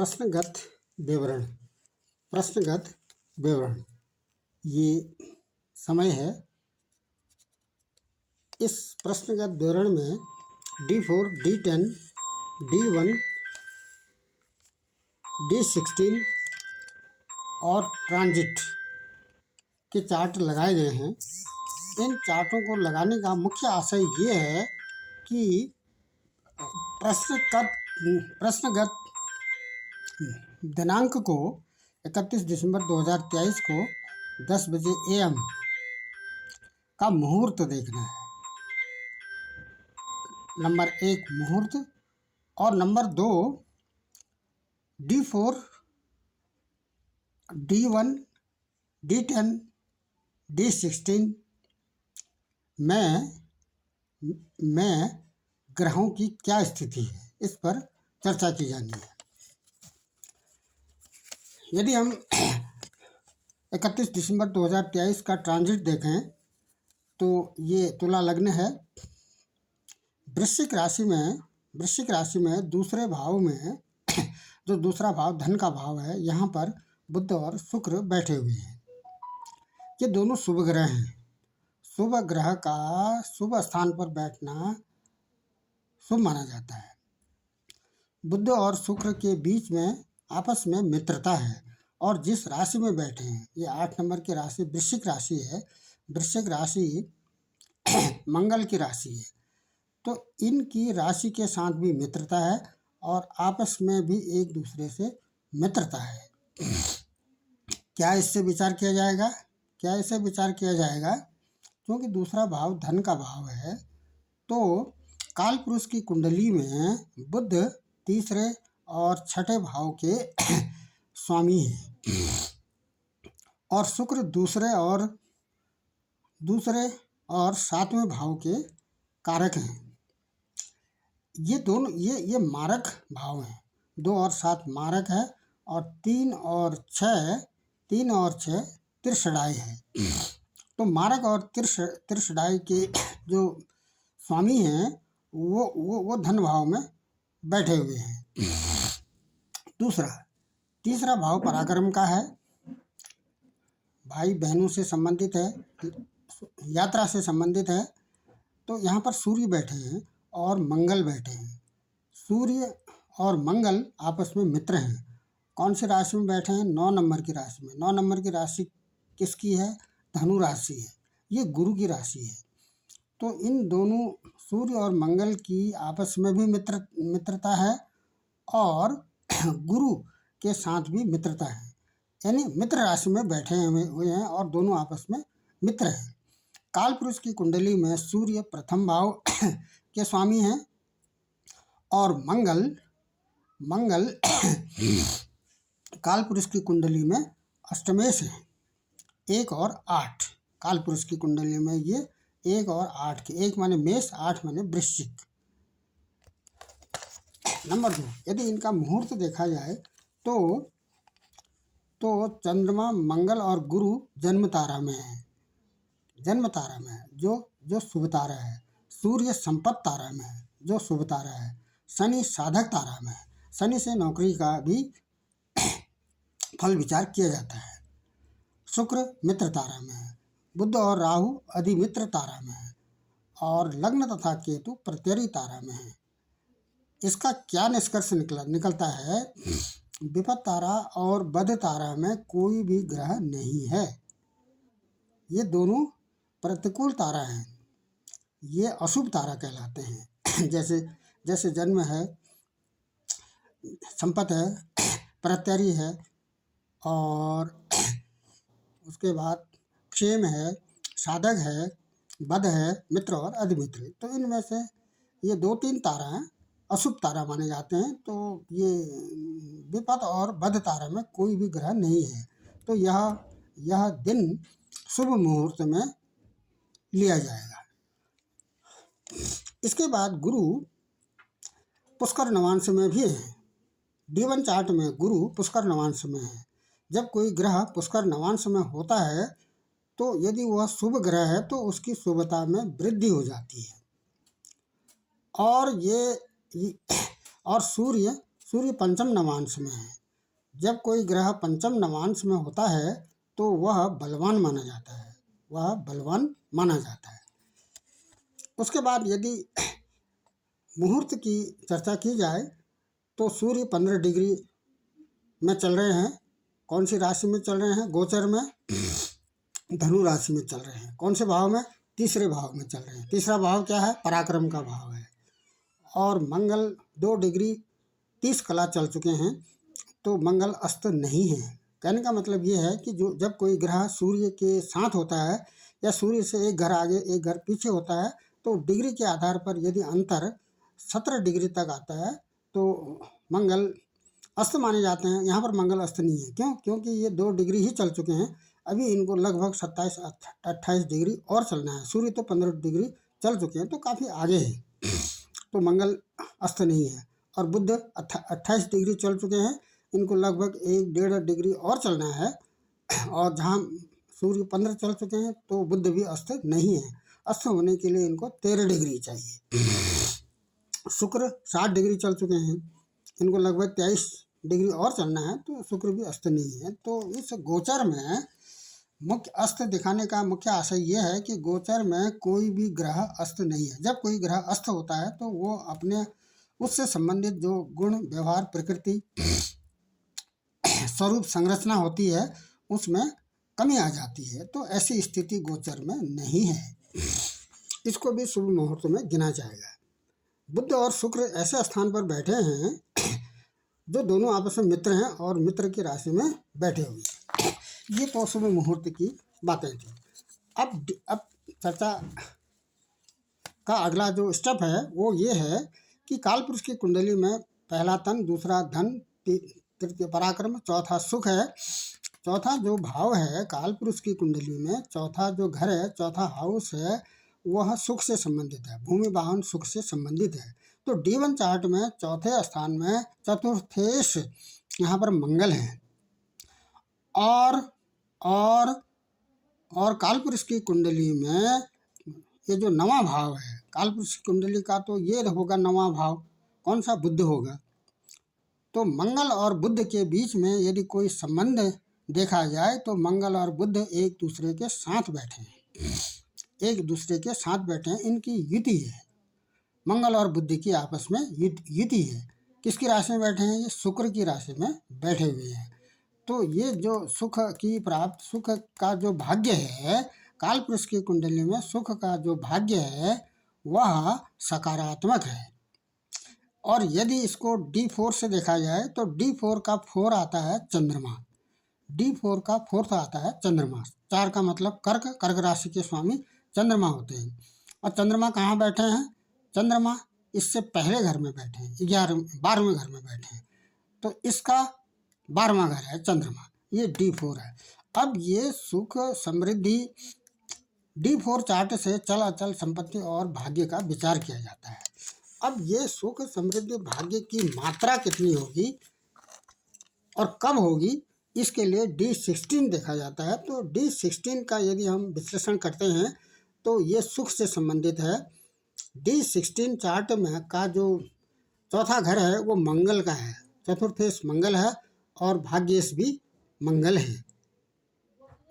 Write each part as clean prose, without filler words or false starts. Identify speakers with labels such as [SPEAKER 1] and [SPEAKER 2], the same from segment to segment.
[SPEAKER 1] प्रश्नगत विवरण। प्रश्नगत विवरण ये समय है। इस प्रश्नगत विवरण में D4, D10, D1, D16 और ट्रांजिट के चार्ट लगाए गए हैं। इन चार्टों को लगाने का मुख्य आशय ये है कि प्रश्नगत दिनांक को 31 दिसंबर 2023 को 10 बजे AM का मुहूर्त देखना है। नंबर 1 मुहूर्त और number 2 D4, D1, D10, D16 में ग्रहों की क्या स्थिति है, इस पर चर्चा की जानी है। यदि हम 31 दिसंबर 2023 का ट्रांजिट देखें तो ये तुला लग्न है। वृश्चिक राशि में दूसरे भाव में जो दूसरा भाव धन का भाव है, यहाँ पर बुध और शुक्र बैठे हुए हैं। ये दोनों शुभ ग्रह हैं। शुभ ग्रह का शुभ स्थान पर बैठना शुभ माना जाता है। बुध और शुक्र के बीच में आपस में मित्रता है और जिस राशि में बैठे हैं, ये 8 नंबर की राशि वृश्चिक राशि है। वृश्चिक राशि मंगल की राशि है, तो इनकी राशि के साथ भी मित्रता है और आपस में भी एक दूसरे से मित्रता है। क्या इससे विचार किया जाएगा? क्योंकि दूसरा भाव धन का भाव है, तो काल पुरुष की कुंडली में बुध तीसरे और छठे भाव के स्वामी हैं और शुक्र दूसरे और सातवें भाव के कारक हैं। ये दोनों ये मारक भाव हैं। 2 और 7 मारक है और 3 और 6 तिरछदाई है। तो मारक और तिरछदाई के जो स्वामी हैं वो धन भाव में बैठे हुए हैं। तीसरा भाव पराक्रम का है, भाई बहनों से संबंधित है, यात्रा से संबंधित है। तो यहाँ पर सूर्य बैठे हैं और मंगल बैठे हैं। सूर्य और मंगल आपस में मित्र हैं। कौन सी राशि में बैठे हैं? 9 नंबर की राशि में। 9 नंबर की राशि किसकी है? धनु राशि है। ये गुरु की राशि है। तो इन दोनों सूर्य और मंगल की आपस में भी मित्रता है और गुरु के साथ भी मित्रता है, यानी मित्र राशि में बैठे हुए हैं और दोनों आपस में मित्र हैं। काल पुरुष की कुंडली में सूर्य प्रथम भाव के स्वामी हैं और मंगल काल पुरुष की कुंडली में अष्टमेश है। 1 और 8 काल पुरुष की कुंडली में ये 1 और 8 के, 1 माने मेष, 8 माने वृश्चिक। नंबर 2, यदि इनका मुहूर्त देखा जाए तो चंद्रमा, मंगल और गुरु जन्म तारा में है, जो शुभ तारा है। सूर्य संपत्त तारा में है, जो शुभ तारा है। शनि साधक तारा में है। शनि से नौकरी का भी फल विचार किया जाता है। शुक्र मित्र तारा में है। बुध और राहु अधिमित्र तारा में है और लग्न तथा केतु प्रत्यरी तारा में है। इसका क्या निष्कर्ष निकलता है? विपद तारा और बध तारा में कोई भी ग्रह नहीं है। ये दोनों प्रतिकूल तारा हैं। ये अशुभ तारा कहलाते हैं। जैसे जन्म है, संपत्ति है, प्रत्यरी है और उसके बाद क्षेम है, साधक है, बध है, मित्र और अधिमित्र। तो इनमें से ये 2-3 तारा हैं, अशुभ तारा माने जाते हैं। तो ये विपद और बध तारा में कोई भी ग्रह नहीं है। तो यह दिन शुभ मुहूर्त में लिया जाएगा। इसके बाद गुरु पुष्कर नवांश में भी है। D1 चार्ट में गुरु पुष्कर नवांश में है। जब कोई ग्रह पुष्कर नवांश में होता है तो यदि वह शुभ ग्रह है तो उसकी शुभता में वृद्धि हो जाती है। और सूर्य सूर्य पंचम नवांश में है। जब कोई ग्रह पंचम नवांश में होता है तो वह बलवान माना जाता है, वह बलवान माना जाता है। उसके बाद यदि मुहूर्त की चर्चा की जाए तो सूर्य 15 डिग्री में चल रहे हैं। कौन सी राशि में चल रहे हैं? गोचर में धनु राशि में चल रहे हैं। कौन से भाव में? तीसरे भाव में चल रहे हैं। तीसरा भाव क्या है? पराक्रम का भाव है। और मंगल 2 डिग्री 30 कला चल चुके हैं, तो मंगल अस्त नहीं है। कहने का मतलब ये है कि जो जब कोई ग्रह सूर्य के साथ होता है या सूर्य से एक घर आगे एक घर पीछे होता है तो डिग्री के आधार पर यदि अंतर 17 डिग्री तक आता है तो मंगल अस्त माने जाते हैं। यहाँ पर मंगल अस्त नहीं है। क्यों? क्योंकि ये 2 डिग्री ही चल चुके हैं, अभी इनको लगभग 27-28 डिग्री और चलना है। सूर्य तो 15 डिग्री चल चुके हैं, तो काफ़ी आगे है, तो मंगल अस्त नहीं है। और बुध 28 डिग्री चल चुके हैं, इनको लगभग 1-1.5 डिग्री और चलना है। और जहाँ सूर्य 15 चल चुके हैं तो बुध भी अस्त नहीं है। अस्त होने के लिए इनको 13 डिग्री चाहिए। शुक्र 60 डिग्री चल चुके हैं, इनको लगभग 23 डिग्री और चलना है, तो शुक्र भी अस्त नहीं है। तो इस गोचर में मुख्य अस्त दिखाने का मुख्य आशय यह है कि गोचर में कोई भी ग्रह अस्त नहीं है। जब कोई ग्रह अस्त होता है तो वो अपने उससे संबंधित जो गुण, व्यवहार, प्रकृति, स्वरूप, संरचना होती है उसमें कमी आ जाती है। तो ऐसी स्थिति गोचर में नहीं है, इसको भी शुभ मुहूर्त में गिना जाएगा। बुध और शुक्र ऐसे स्थान पर बैठे हैं जो दोनों आपस में मित्र हैं और मित्र की राशि में बैठे हुए हैं। ये तो शुभ मुहूर्त की बातें थी। अब चर्चा का अगला जो स्टेप है वो ये है कि कालपुरुष की कुंडली में पहला तन, दूसरा धन, तृतीय पराक्रम, चौथा सुख है। चौथा जो भाव है कालपुरुष की कुंडली में, चौथा जो घर है, चौथा हाउस है, वह सुख से संबंधित है, भूमि वाहन सुख से संबंधित है। तो D1 चार्ट में चौथे स्थान में चतुर्थेश यहाँ पर मंगल है। और कालपुरुष की कुंडली में ये जो नवा भाव है कालपुरुष की कुंडली का, तो ये होगा नवा भाव। कौन सा? बुध होगा। तो मंगल और बुध के बीच में यदि कोई संबंध देखा जाए तो मंगल और बुध एक दूसरे के साथ बैठे हैं, एक दूसरे के साथ बैठे हैं, इनकी युति है। मंगल और बुध की आपस में युति है। किसकी राशि में बैठे हैं? ये शुक्र की राशि में बैठे हुए हैं। तो ये जो सुख की प्राप्त, सुख का जो भाग्य है कालपुरुष की कुंडली में, सुख का जो भाग्य है वह सकारात्मक है। और यदि इसको D4 से देखा जाए तो D4 का 4 आता है चंद्रमा, D4 का 4th आता है चंद्रमा। 4 का मतलब कर्क राशि के स्वामी चंद्रमा होते हैं। और चंद्रमा कहाँ बैठे हैं? चंद्रमा इससे पहले घर में बैठे हैं, 12वें घर में बैठे हैं, तो इसका 12वां घर है चंद्रमा, ये D4 है। अब ये सुख समृद्धि D4 चार्ट से चल अचल संपत्ति और भाग्य का विचार किया जाता है। अब ये सुख समृद्धि भाग्य की मात्रा कितनी होगी और कब होगी, इसके लिए D16 देखा जाता है। तो D16 का यदि हम विश्लेषण करते हैं तो ये सुख से संबंधित है। D16 चार्ट में का जो चौथा घर है वो मंगल का है, चतुर्थेश मंगल है और भाग्येश भी मंगल है।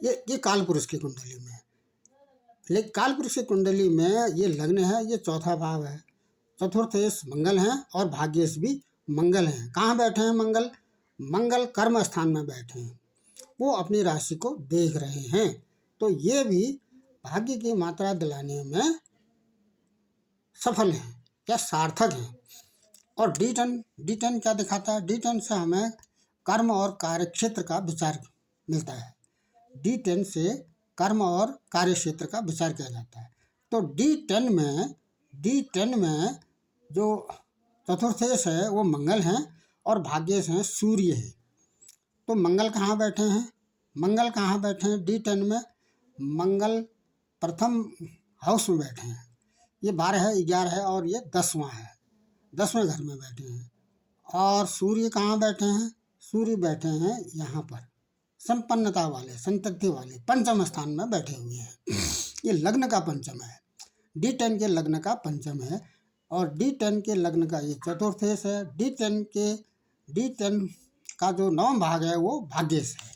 [SPEAKER 1] ये कालपुरुष की कुंडली में। लेकिन कालपुरुष की कुंडली में ये लग्न है, ये चौथा भाव है, चतुर्थेश मंगल है और भाग्येश भी मंगल है। कहाँ बैठे हैं मंगल? मंगल कर्म स्थान में बैठे हैं, वो अपनी राशि को देख रहे हैं। तो ये भी भाग्य की मात्रा दिलाने में सफल हैं या सार्थक हैं। और D10 क्या दिखाता है? D10 से हमें कर्म और कार्य क्षेत्र का विचार मिलता है। D10 से कर्म और कार्य क्षेत्र का विचार किया जाता है। तो D10 में जो चतुर्थेश है वो मंगल हैं और भाग्येश हैं सूर्य है। तो मंगल कहाँ बैठे हैं? मंगल कहाँ बैठे हैं? D10 में मंगल प्रथम हाउस में बैठे हैं, ये 12 है, 11 है और ये 10वां है, 10वें घर में बैठे हैं। और सूर्य कहाँ बैठे हैं? सूर्य बैठे हैं यहाँ पर संपन्नता वाले, संतति वाले पंचम स्थान में बैठे हुए हैं। ये लग्न का पंचम है, D10 के लग्न का पंचम है और D10 के लग्न का ये चतुर्थेश है। D10 के D10 का जो 9वां भाग है वो भाग्येश है।